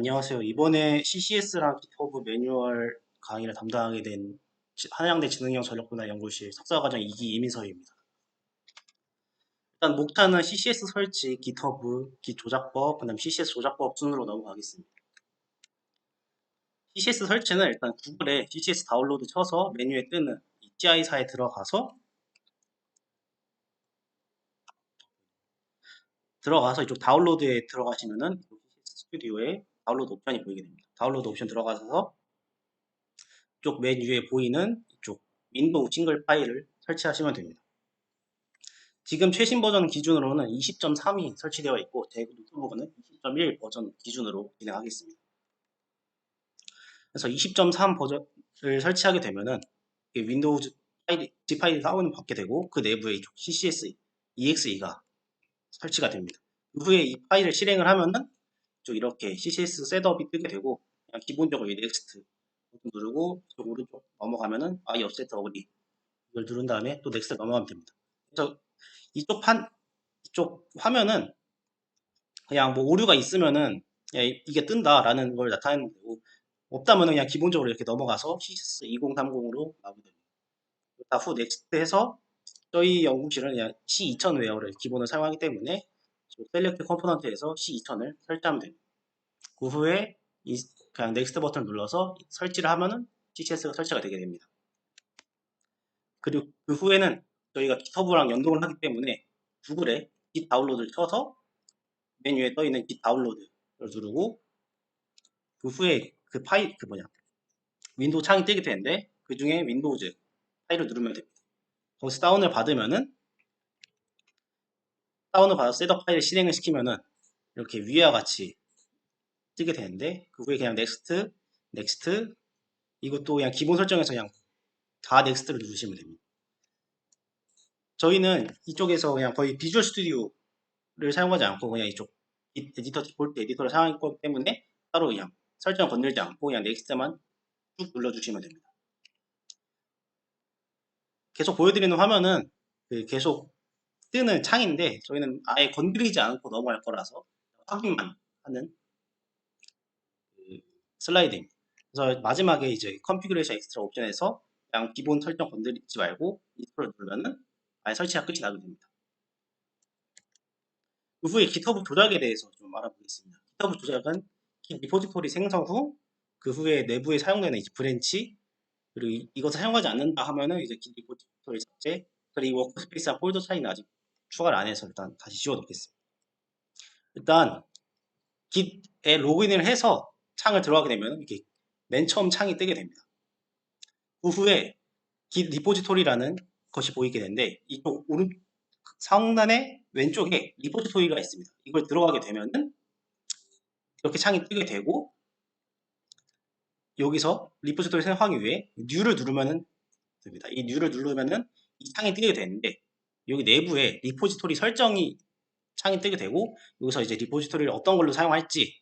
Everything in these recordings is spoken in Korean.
안녕하세요. 이번에 CCS랑 GitHub 매뉴얼 강의를 담당하게 된 한양대 지능형 전력분야 연구실 석사과정 2기 이민서입니다. 일단 목차는 CCS 설치, GitHub, Git 조작법, 그다음 CCS 조작법 순으로 넘어가겠습니다. CCS 설치는 일단 구글에 CCS 다운로드 쳐서 메뉴에 뜨는 이 CI사에 들어가서 이쪽 다운로드에 들어가시면은 CCS 스튜디오에 다운로드 옵션이 보이게 됩니다. 다운로드 옵션 들어가서 이쪽 맨 위에 보이는 이쪽 윈도우 싱글 파일을 설치하시면 됩니다. 지금 최신 버전 기준으로는 20.3이 설치되어 있고 제 노트북은 20.1 버전 기준으로 진행하겠습니다. 그래서 20.3 버전을 설치하게 되면은 윈도우 파일이, G 파일이 다운을 받게 되고 그 내부에 이쪽 CCS EXE가 설치가 됩니다. 그 후에 이 파일을 실행을 하면은 이렇게 CCS 셋업이 뜨게 되고 그냥 기본적으로 넥스트 누르고 오른쪽 넘어가면은 I offset agree 이걸 누른 다음에 또 넥스트 넘어가면 됩니다. 그래서 이쪽 화면은 그냥 뭐 오류가 있으면은 이게 뜬다라는 걸 나타내는 거고 없다면은 그냥 기본적으로 이렇게 넘어가서 CCS 2030으로 나오게 됩니다. 후 넥스트 해서 저희 연구실은 그냥 C2000 웨어를 기본으로 사용하기 때문에 셀렉트 컴포넌트에서 C2000을 설치하면 됩니다. 그 후에 그냥 넥스트 버튼을 눌러서 설치를 하면은 CCS가 설치가 되게 됩니다. 그리고 그 후에는 저희가 GitHub랑 연동을 하기 때문에 구글에 Git 다운로드를 쳐서 메뉴에 떠 있는 Git 다운로드를 누르고 그 후에 그 파일 윈도우 창이 뜨게 되는데 그 중에 윈도우즈 파일을 누르면 됩니다. 거기서 다운을 받으면은 다운을 받아서 셋업 파일을 실행을 시키면은 이렇게 위와 같이 뜨게 되는데 그 후에 그냥 넥스트 이것도 그냥 기본 설정에서 그냥 다 넥스트를 누르시면 됩니다. 저희는 이쪽에서 그냥 거의 비주얼 스튜디오를 사용하지 않고 그냥 이쪽 에디터 디폴트 에디터를 사용할 거기 때문에 따로 그냥 설정 건들지 않고 그냥 넥스트만 쭉 눌러주시면 됩니다. 계속 보여드리는 화면은 계속 뜨는 창인데 저희는 아예 건드리지 않고 넘어갈 거라서 확인만 하는 슬라이드입니다. 그래서 마지막에 이제 컨피그레이션 엑스트라 옵션에서 그냥 기본 설정 건드리지 말고 인스톨을 누르면은 아예 설치가 끝이 나게 됩니다. 그 후에 GitHub 조작에 대해서 좀 알아보겠습니다. GitHub 조작은 Git 리포지토리 생성 후 그 후에 내부에 사용되는 이제 브랜치 그리고 이것을 사용하지 않는다 하면은 이제 Git 리포지토리 삭제 그리고 워크스페이스와 폴더 차이는 아직 추가를 안 해서 일단 다시 지워 놓겠습니다. 일단 Git에 로그인을 해서 창을 들어가게 되면 이렇게 맨 처음 창이 뜨게 됩니다. 그 후에 Git 리포지토리라는 것이 보이게 되는데 이쪽 오른 상단의 왼쪽에 리포지토리가 있습니다. 이걸 들어가게 되면은 이렇게 창이 뜨게 되고 여기서 리포지토리 생성하기 위해 New를 누르면은 됩니다. 이 New를 누르면은 이 창이 뜨게 되는데 여기 내부에 리포지토리 설정이 창이 뜨게 되고 여기서 이제 리포지토리를 어떤 걸로 사용할지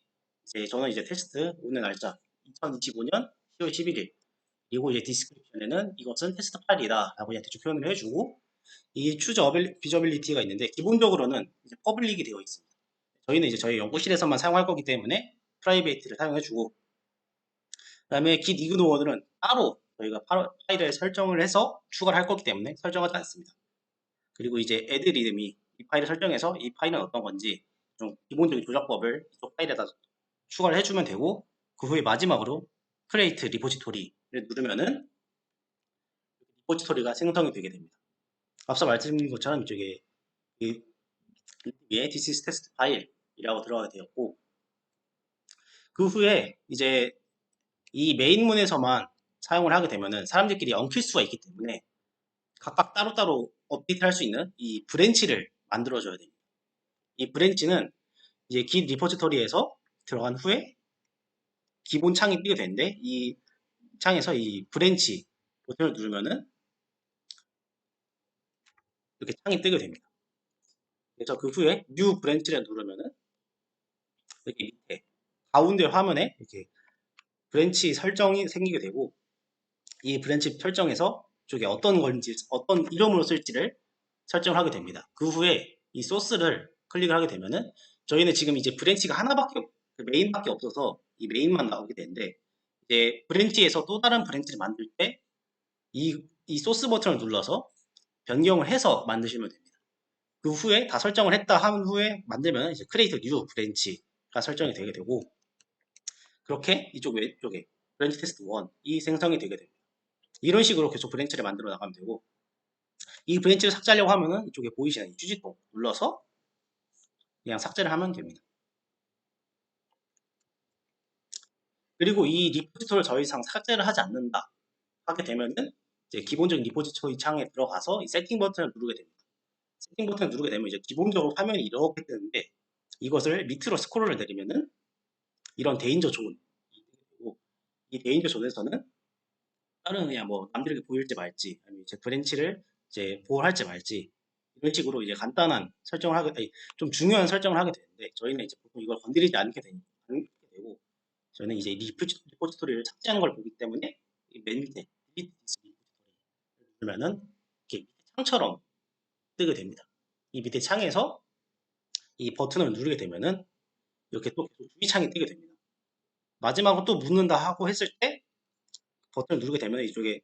저는 이제 테스트 오늘 날짜 2025년 10월 11일 그리고 이제 디스크립션에는 이것은 테스트 파일이다 라고 대충 표현을 해주고 이 추즈 비저빌리티가 있는데 기본적으로는 이제 퍼블릭이 되어 있습니다. 저희는 이제 저희 연구실에서만 사용할 거기 때문에 프라이베이트를 사용해주고 그 다음에 git ignore 는 따로 저희가 파일을 설정을 해서 추가를 할 거기 때문에 설정하지 않습니다. 그리고 이제 add readme 이 파일을 설정해서 이 파일은 어떤 건지 좀 기본적인 조작법을 이쪽 파일에다 추가를 해주면 되고 그 후에 마지막으로 create repository를 누르면은 리포지토리가 생성이 되게 됩니다. 앞서 말씀드린 것처럼 이쪽에 위에 this is test 파일이라고 들어가게 되었고 그 후에 이제 이 메인문에서만 사용을 하게 되면은 사람들끼리 엉킬 수가 있기 때문에 각각 따로따로 업데이트할 수 있는 이 브랜치를 만들어줘야 됩니다. 이 브랜치는 이제 Git 리포지토리에서 들어간 후에 기본 창이 뜨게 되는데 이 창에서 이 브랜치 버튼을 누르면은 이렇게 창이 뜨게 됩니다. 그래서 그 후에 New 브랜치를 누르면은 여기 밑에 가운데 화면에 이렇게 브랜치 설정이 생기게 되고 이 브랜치 설정에서 이쪽에 어떤 건지 어떤 이름으로 쓸지를 설정을 하게 됩니다. 그 후에 이 소스를 클릭을 하게 되면은 저희는 지금 이제 브랜치가 하나밖에 메인밖에 없어서 이 메인만 나오게 되는데 이제 브랜치에서 또 다른 브랜치를 만들 때 이 소스 버튼을 눌러서 변경을 해서 만드시면 됩니다. 그 후에 다 설정을 했다 한 후에 만들면 이제 크리에이트 뉴 브랜치가 설정이 되게 되고 그렇게 이쪽 왼쪽에 브랜치 테스트 1이 생성이 되게 됩니다. 이런 식으로 계속 브랜치를 만들어 나가면 되고 이 브랜치를 삭제하려고 하면은 이쪽에 보이시는 이 휴지통 눌러서 그냥 삭제를 하면 됩니다. 그리고 이 리포지토리를 더 이상 삭제를 하지 않는다 하게 되면은 이제 기본적인 리포지토리 창에 들어가서 이 세팅 버튼을 누르게 됩니다. 세팅 버튼을 누르게 되면 이제 기본적으로 화면이 이렇게 뜨는데 이것을 밑으로 스크롤을 내리면은 이런 데인저 존이 되고 이 데인저 존에서는 다른 그냥 뭐 남들에게 보일지 말지 아니면 이제 브랜치를 이제 보호할지 말지 이런 식으로 이제 간단한 설정을 하게 아니, 좀 중요한 설정을 하게 되는데 저희는 이제 보통 이걸 건드리지 않게 되고 저는 이제 리포지토리를 삭제하는 걸 보기 때문에 맨 밑에 delete this repository를 누르면은 이렇게 밑에 창처럼 뜨게 됩니다. 이 밑에 창에서 이 버튼을 누르게 되면은 이렇게 또 계속 주의창이 뜨게 됩니다. 마지막으로 또 묻는다 하고 했을 때 버튼을 누르게 되면 이쪽에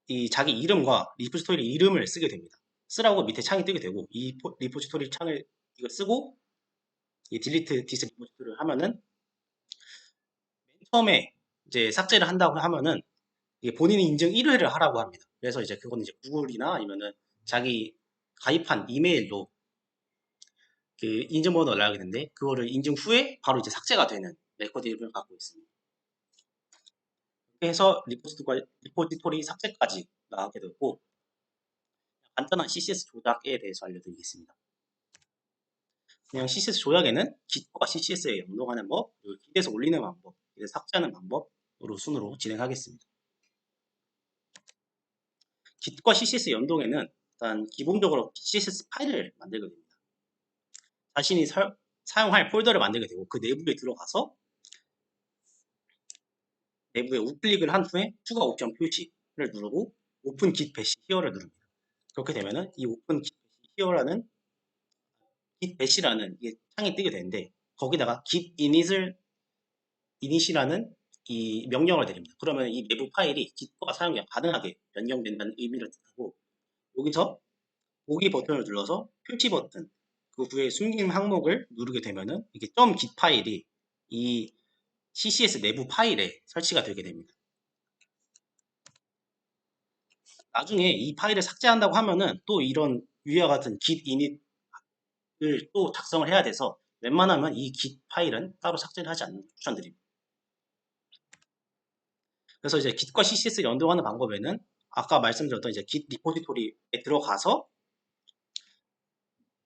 이 자기 이름과 리포지토리 이름을 쓰게 됩니다. 쓰라고 밑에 창이 뜨게 되고 이 리포지토리 창을 이거 쓰고 이 delete this 리포지토리를 하면은 맨 처음에 이제 삭제를 한다고 하면은 이게 본인이 인증 1회를 하라고 합니다. 그래서 이제 그거는 이제 구글이나 아니면은 자기 가입한 이메일로 그 인증번호를 나가게 되는데 그거를 인증 후에 바로 이제 삭제가 되는 레코드를 갖고 있습니다. 이렇게 해서 리포지토리 삭제까지 나가게 되고 간단한 CSS 조작에 대해서 알려드리겠습니다. 그냥 CSS 조작에는 Git과 CSS에 연동하는 법, 그리고 Git에서 올리는 방법, Git에서 삭제하는 방법으로 순으로 진행하겠습니다. Git과 CSS 연동에는 일단 기본적으로 CSS 파일을 만들게 됩니다. 자신이 사용할 폴더를 만들게 되고 그 내부에 들어가서 내부에 우클릭을 한 후에 추가 옵션 표시를 누르고 오픈 git bash here를 누릅니다. 그렇게 되면은 이 오픈 git bash here라는 git bash라는 이게 창이 뜨게 되는데 거기다가 git init이라는 이 명령을 내립니다. 그러면 이 내부 파일이 git과 사용이 가능하게 변경된다는 의미를 뜻하고 여기서 보기 버튼을 눌러서 표시 버튼 그 후에 숨긴 항목을 누르게 되면은 이게 .git 파일이 이 CSS 내부 파일에 설치가 되게 됩니다. 나중에 이 파일을 삭제한다고 하면은 또 이런 위와 같은 git init을 또 작성을 해야 돼서 웬만하면 이 git 파일은 따로 삭제를 하지 않는 걸 추천드립니다. 그래서 이제 git과 CSS 연동하는 방법에는 아까 말씀드렸던 이제 git 리포지토리에 들어가서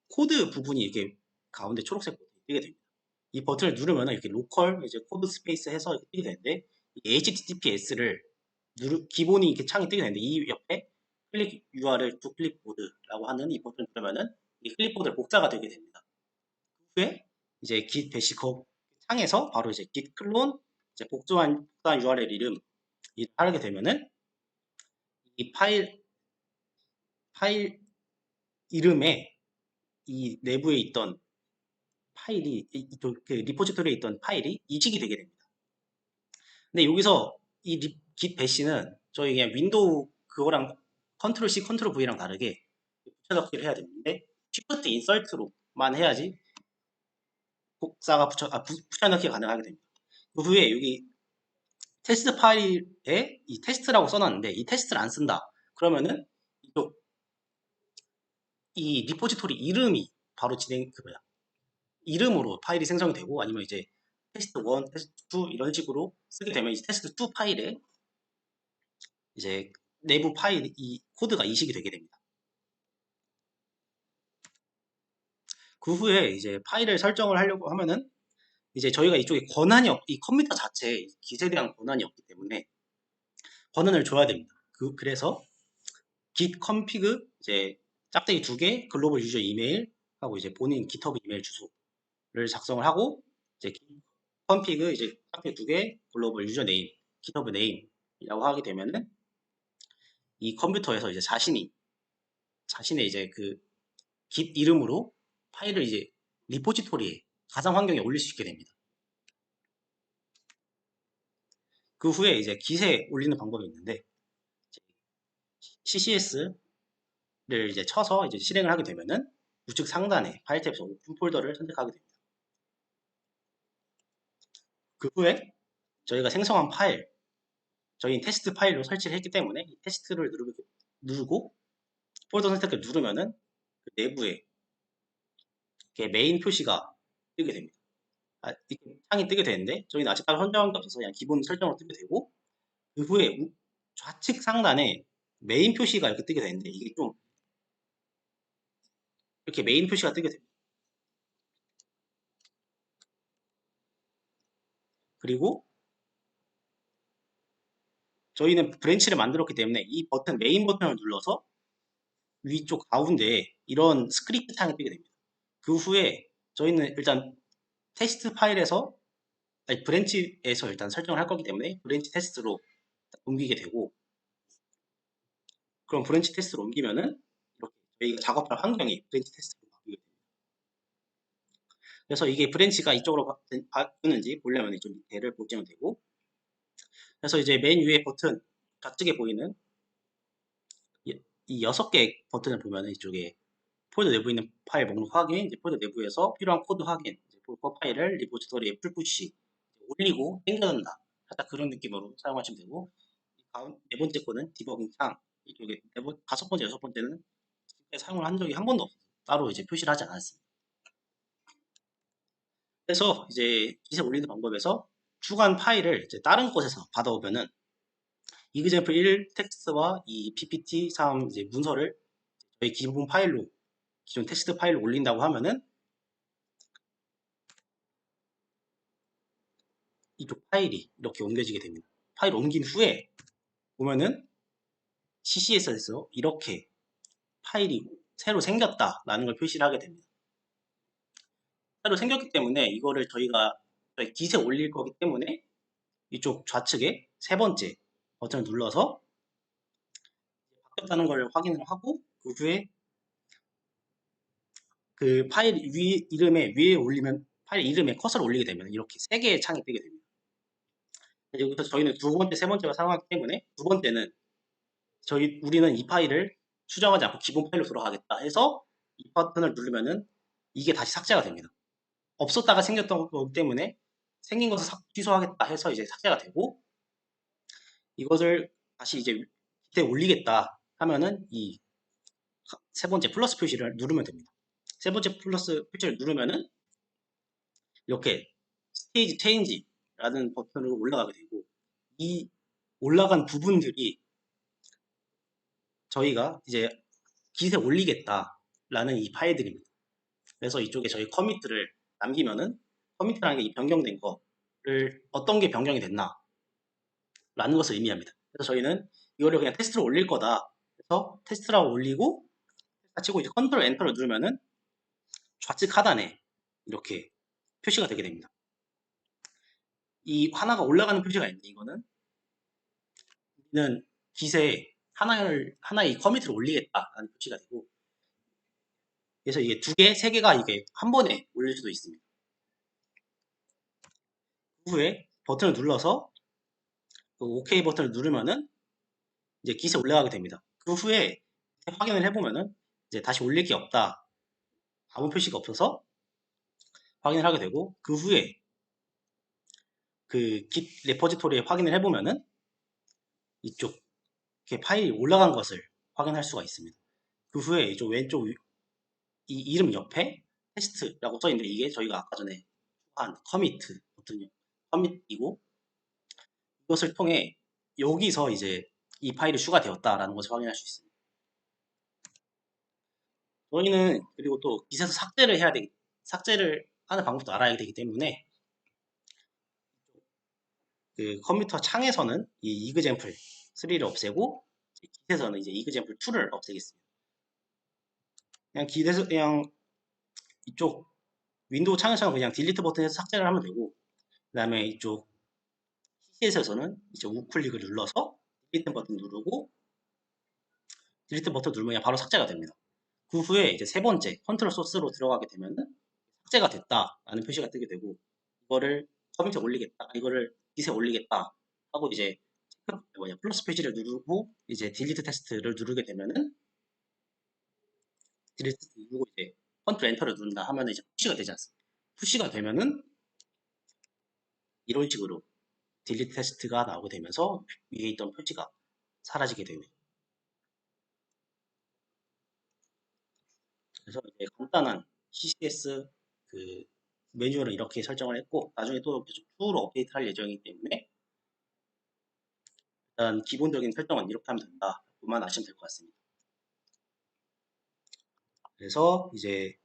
코드 부분이 이렇게 가운데 초록색 버튼이 뜨게 됩니다. 이 버튼을 누르면 이렇게 로컬 이제 코드 스페이스 해서 이렇게 뜨게 되는데 HTTPS를 기본이 이렇게 창이 뜨게 되는데 이 옆에 클릭 URL to 클립보드라고 하는 이 버튼을 누르면은 이 클립보드 복사가 되게 됩니다. 그 후에 이제 git 배시 창에서 바로 이제 git 클론 이제 복사한 URL 이름 하게 되면은 이 파일 이름에 이 내부에 있던 파일이 그 리포지토리에 있던 파일이 이직이 되게 됩니다. 근데 여기서 이 git 배시는 저희 그냥 윈도우 그거랑 컨트롤 C, 컨트롤 V랑 다르게 붙여넣기를 해야 되는데 Shift 인설트로만 해야지 복사가 붙여넣기가 가능하게 됩니다. 그 후에 여기 테스트 파일에 이 테스트라고 써놨는데 이 테스트를 안 쓴다. 그러면은 이쪽 이 리포지토리 이름이 바로 이름으로 파일이 생성이 되고 아니면 이제 테스트 1, 테스트 2 이런 식으로 쓰게 되면 이제 테스트 2 파일에 이제 내부 파일 이 코드가 이식이 되게 됩니다. 그 후에 이제 파일을 설정을 하려고 하면은 이제 저희가 이쪽에 이 컴퓨터 자체에 깃에 대한 권한이 없기 때문에 권한을 줘야 됩니다. 그래서 git config 이제 짝대기 2개 글로벌 유저 이메일 하고 이제 본인 GitHub 이메일 주소를 작성을 하고 이제 config 이제 짝대기 2개 글로벌 유저 네임 GitHub 네임이라고 하게 되면은 이 컴퓨터에서 이제 자신의 이제 그 git 이름으로 파일을 이제 리포지토리에 가상 환경에 올릴 수 있게 됩니다. 그 후에 이제 기세 올리는 방법이 있는데 CCS를 이제 쳐서 이제 실행을 하게 되면은 우측 상단에 파일 탭에서 오픈 폴더를 선택하게 됩니다. 그 후에 저희가 생성한 파일, 저희 테스트 파일로 설치를 했기 때문에 이 테스트를 누르고 폴더 선택을 누르면은 그 내부에 이렇게 메인 표시가 뜨게 됩니다. 이렇게 창이 뜨게 되는데 저희는 아직 따로 설정한 게 없어서 그냥 기본 설정으로 뜨게 되고 그 후에 좌측 상단에 메인 표시가 이렇게 뜨게 되는데 이게 좀 이렇게 메인 표시가 뜨게 됩니다. 그리고 저희는 브랜치를 만들었기 때문에 이 버튼 메인 버튼을 눌러서 위쪽 가운데에 이런 스크립트 창이 뜨게 됩니다. 그 후에 저희는 일단 테스트 파일에서 아니, 브랜치에서 일단 설정을 할 거기 때문에 브랜치 테스트로 옮기게 되고 그럼 브랜치 테스트로 옮기면은 이렇게 저희가 작업할 환경이 브랜치 테스트로 바뀌게 됩니다. 그래서 이게 브랜치가 이쪽으로 바꾸는지 보려면 좀 밑에를 보시면 되고 그래서 이제 맨 위에 버튼 좌측에 보이는 이 6개 버튼을 보면 이쪽에 폴더 내부에 있는 파일 목록 확인, 이제 폴더 내부에서 필요한 코드 확인, 이제 그 파일을 리포지토리에 풀푸시 올리고 당겨놓는다. 살짝 그런 느낌으로 사용하시면 되고 네 번째 거는 디버깅 창 이쪽에 다섯 번째, 여섯 번째는 사용을 한 적이 한 번도 없어요. 따로 이제 표시를 하지 않았습니다. 그래서 이제 기세 올리는 방법에서 추가한 파일을 이제 다른 곳에서 받아오면은 이그젠플 1 텍스트와 이 PPT 3 이제 문서를 저희 기본 파일로 기존 텍스트 파일로 올린다고 하면은 이쪽 파일이 이렇게 옮겨지게 됩니다. 파일 옮긴 후에 보면은 CCS에서 이렇게 파일이 새로 생겼다라는 걸 표시를 하게 됩니다. 새로 생겼기 때문에 이거를 저희가 기세 올릴 거기 때문에 이쪽 좌측에 세 번째 버튼을 눌러서 바뀌었다는 걸 확인을 하고 그 후에 그 파일 이름에 위에 올리면 파일 이름에 커서를 올리게 되면 이렇게 세 개의 창이 뜨게 됩니다. 여기서 저희는 두 번째, 세 번째가 사용하기 때문에 두 번째는 우리는 이 파일을 수정하지 않고 기본 파일로 돌아가겠다 해서 이 버튼을 누르면은 이게 다시 삭제가 됩니다. 없었다가 생겼던 거기 때문에 생긴 것을 취소하겠다 해서 이제 삭제가 되고 이것을 다시 이제 밑에 올리겠다 하면은 이 세 번째 플러스 표시를 누르면 됩니다. 세 번째 플러스 표시를 누르면은 이렇게 스테이지 체인지라는 버튼으로 올라가게 되고 이 올라간 부분들이 저희가 이제 기세 올리겠다라는 이 파일들입니다. 그래서 이쪽에 저희 커미트를 남기면은 커미트라는 게 이 변경된 거를 어떤 게 변경이 됐나 라는 것을 의미합니다. 그래서 저희는 이거를 그냥 테스트로 올릴 거다. 그래서 테스트라고 올리고 치고 이제 컨트롤 엔터를 누르면은 좌측 하단에 이렇게 표시가 되게 됩니다. 이 하나가 올라가는 표시가 있는데 이거는 기세에 하나의 커미트를 올리겠다라는 표시가 되고 그래서 이게 두 개, 세 개가 이게 한 번에 올릴 수도 있습니다. 그 후에 버튼을 눌러서 그 OK 버튼을 누르면은 이제 기세 올라가게 됩니다. 그 후에 확인을 해보면은 이제 다시 올릴 게 없다. 아무 표시가 없어서 확인을 하게 되고 그 후에 그 git 레포지토리에 확인을 해보면은 이쪽 이렇게 파일이 올라간 것을 확인할 수가 있습니다. 그 후에 이쪽 왼쪽 이 이름 옆에 테스트라고 써있는데 이게 저희가 아까 전에 한 커미트 버튼이요. 커밋이고 이것을 통해 여기서 이제 이 파일이 추가되었다라는 것을 확인할 수 있습니다. 저희는 그리고 또 깃에서 삭제를 하는 방법도 알아야 되기 때문에 그 컴퓨터 창에서는 이 이그젠플 3를 없애고 깃에서는 이제 이그젠플 2를 없애겠습니다. 그냥 깃에서 그냥 이쪽 윈도우 창에서는 그냥 딜리트 버튼에서 삭제를 하면 되고 그 다음에 이쪽 PC에서는 이제 우클릭을 눌러서 딜리트 버튼 누르고 딜리트 버튼 누르면 그냥 바로 삭제가 됩니다. 그 후에 이제 세 번째 컨트롤 소스로 들어가게 되면은 삭제가 됐다라는 표시가 뜨게 되고 이거를 커밋에 올리겠다, 이거를 깃에 올리겠다 하고 이제 플러스 페이지를 누르고 이제 딜리트 테스트를 누르게 되면은 딜리트 테스트 누르고 이제 컨트롤 엔터를 누른다 하면은 이제 푸시가 되지 않습니까? 푸시가 되면은 이런 식으로 딜리트 테스트가 나오게 되면서 위에 있던 표지가 사라지게 됩니다. 그래서 이제 간단한 CCS 그 매뉴얼은 이렇게 설정을 했고 나중에 또 계속 추후로 업데이트 할 예정이기 때문에 일단 기본적인 설정은 이렇게 하면 된다. 그만 아시면 될 것 같습니다. 그래서 이제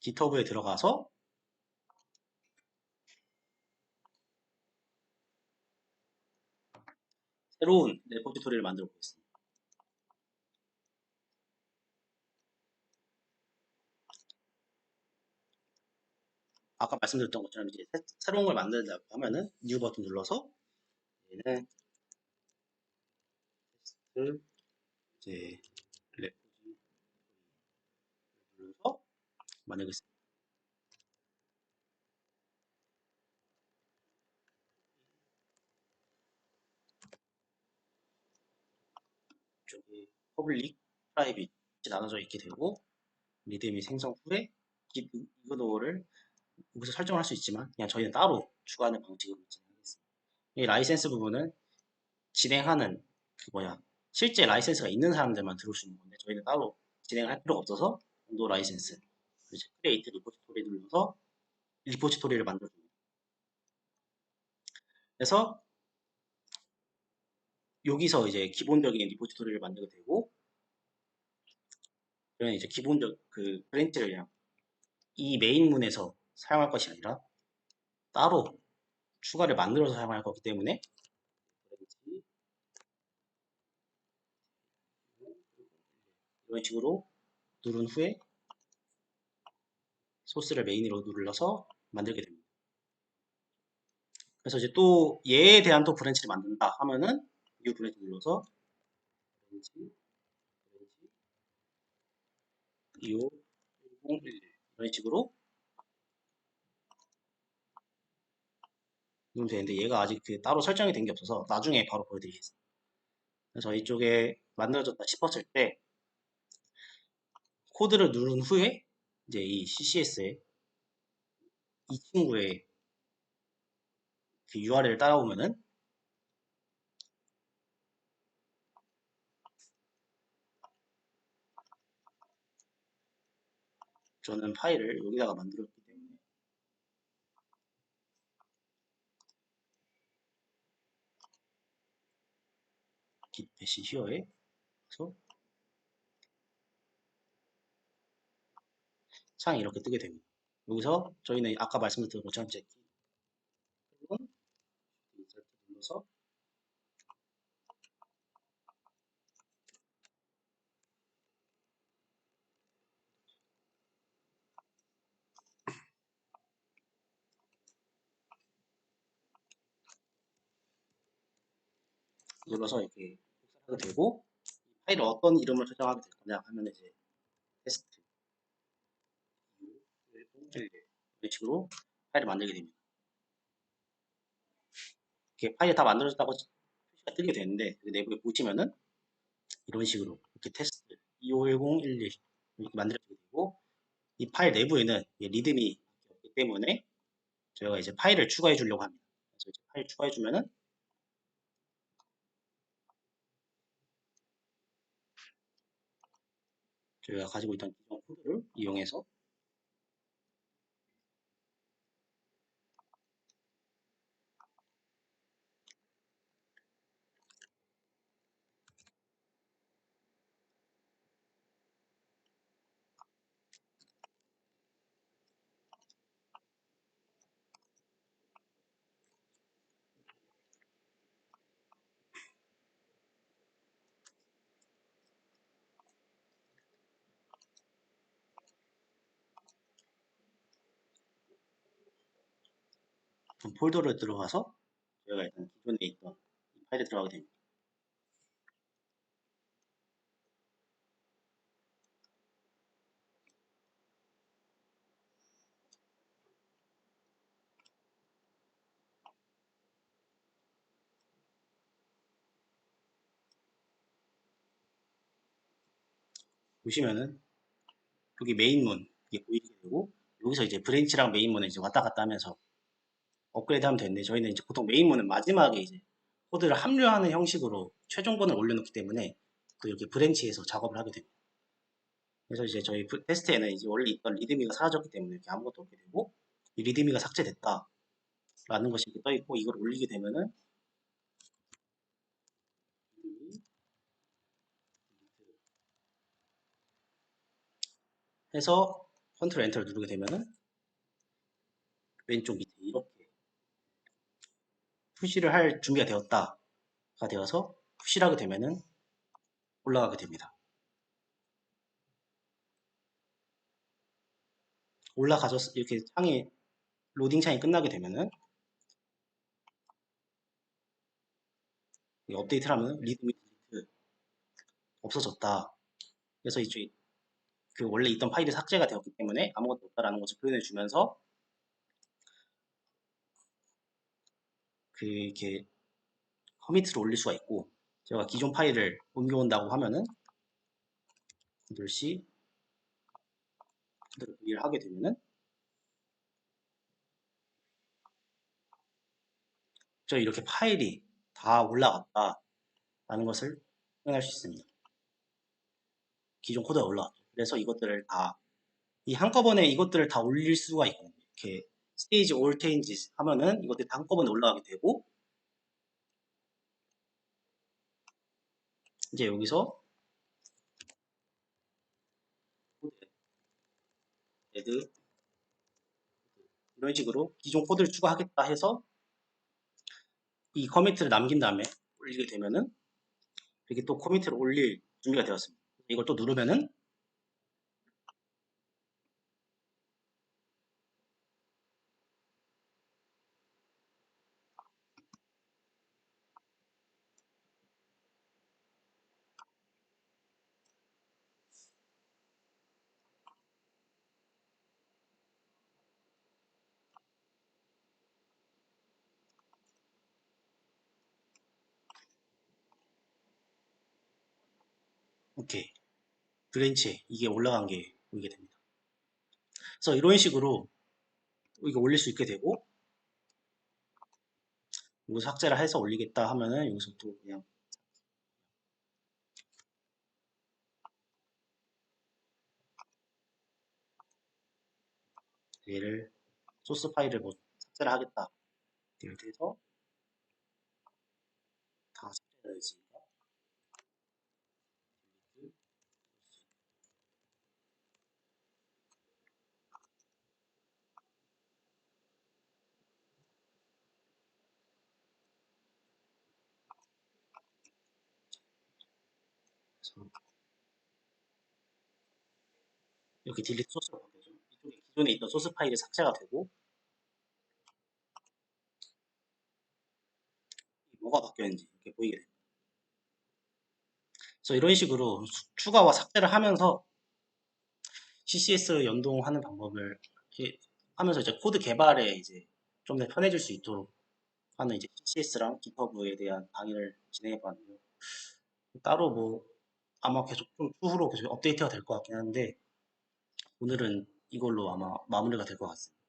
GitHub에 들어가서 새로운 레포지토리를 만들어 보겠습니다. 아까 말씀드렸던 것처럼 이제 새로운 걸 만들자고 하면은 뉴 버튼 눌러서 얘는 테스트 이제 레포지토리 눌러서 만들겠습니다. 이쪽에 퍼블릭, 프라이빗 나눠져 있게 되고 리드미 생성 후에 이거를 여기서 설정을 할 수 있지만 그냥 저희는 따로 추가하는 방식으로 진행하겠습니다. 이 라이센스 부분은 진행하는 실제 라이센스가 있는 사람들만 들어올 수 있는 건데 저희는 따로 진행을 할 필요가 없어서 노 라이센스 크리에이트 리포지토리 눌러서 리포지토리를 만들어줍니다. 그래서 여기서 이제 기본적인 리포지토리를 만들게 되고 저희는 이제 기본적 그 브랜치를 그냥 이 메인문에서 사용할 것이 아니라 따로 추가를 만들어서 사용할 거기 때문에 이런 식으로 누른 후에 소스를 메인으로 눌러서 만들게 됩니다. 그래서 이제 또 얘에 대한 또 브랜치를 만든다 하면은 뉴 브랜치 눌러서 브랜치 25011 이런 식으로 누르면 되는데 얘가 아직 따로 설정이 된 게 없어서 나중에 바로 보여드리겠습니다. 그래서 이쪽에 만들어졌다 싶었을 때 코드를 누른 후에 이제 이 CCS에 이 친구의 그 URL을 따라오면은 저는 파일을 여기다가 만들었기 때문에 git dash here에서 창이 이렇게 뜨게 됩니다. 여기서 저희는 아까 말씀드린 것처럼 이제 인서트 눌러서 이렇게 하게 되고 파일을 어떤 이름을 설정하게 될 거냐 하면 이제 테스트 이런 식으로 파일을 만들게 됩니다. 이렇게 파일이 다 만들어졌다고 표시가 뜨게 되는데 내부에 보시면은 이런 식으로 이렇게 테스트 251011 이렇게 만들어지게 되고 이 파일 내부에는 리듬이 없기 때문에 저희가 이제 파일을 추가해 주려고 합니다. 그래서 이제 파일 추가해 주면은 저희가 가지고 있던 기존 코드를 이용해서 폴더를 들어가서 저희가 일단 기존에 있던 파일에 들어가게 됩니다. 보시면은 여기 메인문 이게 보이게 되고 여기서 이제 브랜치랑 메인문을 이제 왔다 갔다 하면서 업그레이드 하면 되는데 저희는 이제 보통 메인문은 마지막에 이제 코드를 합류하는 형식으로 최종본을 올려놓기 때문에 또 이렇게 브랜치에서 작업을 하게 됩니다. 그래서 이제 저희 테스트에는 이제 원래 있던 리드미가 사라졌기 때문에 이렇게 아무것도 없게 되고 이 리드미가 삭제됐다 라는 것이 이렇게 떠 있고 이걸 올리게 되면은 해서 컨트롤 엔터를 누르게 되면은 왼쪽 밑에 이렇게 푸시를 할 준비가 되었다가 되어서 푸시를 하게 되면은 올라가게 됩니다. 올라가서 이렇게 창이 로딩 창이 끝나게 되면은 업데이트를 하면 리드미 딜리트 없어졌다. 그래서 이제 그 원래 있던 파일이 삭제가 되었기 때문에 아무것도 없다라는 것을 표현해 주면서 그 이렇게 커미트를 올릴 수가 있고 제가 기존 파일을 옮겨온다고 하면은 컨트롤 C 컨트롤 V를 하게 되면은 저 이렇게 파일이 다 올라갔다라는 것을 표현할 수 있습니다. 기존 코드가 올라왔죠. 그래서 이것들을 다 이 한꺼번에 이것들을 다 올릴 수가 있거든요. 이렇게 스테이지 올 체인지 하면은 이것들이 다 한꺼번에 올라가게 되고 이제 여기서 코드 애드 이런 식으로 기존 코드를 추가하겠다 해서 이 커미트를 남긴 다음에 올리게 되면은 이렇게 또 커미트를 올릴 준비가 되었습니다. 이걸 또 누르면은 오케이 브랜치에 이게 올라간 게 보이게 됩니다. 그래서 이런 식으로 이거 올릴 수 있게 되고 여기서 삭제를 해서 올리겠다 하면은 여기서 또 그냥 얘를 소스 파일을 뭐 삭제를 하겠다 이렇게 해서 다 삭제가 있으니까 그래서 이렇게 딜리트 소스로 바뀌어서 이쪽에 기존에 있던 소스 파일이 삭제가 되고 뭐가 바뀌었는지 이렇게 보이게 됩니다. 그래서 이런 식으로 추가와 삭제를 하면서 CCS 연동하는 방법을 이렇게 하면서 이제 코드 개발에 이제 좀 더 편해질 수 있도록 하는 이제 CCS랑 GitHub에 대한 강의를 진행해 봤는데요. 따로 뭐 아마 계속 좀 추후로 계속 업데이트가 될 것 같긴 한데 오늘은 이걸로 아마 마무리가 될 것 같습니다.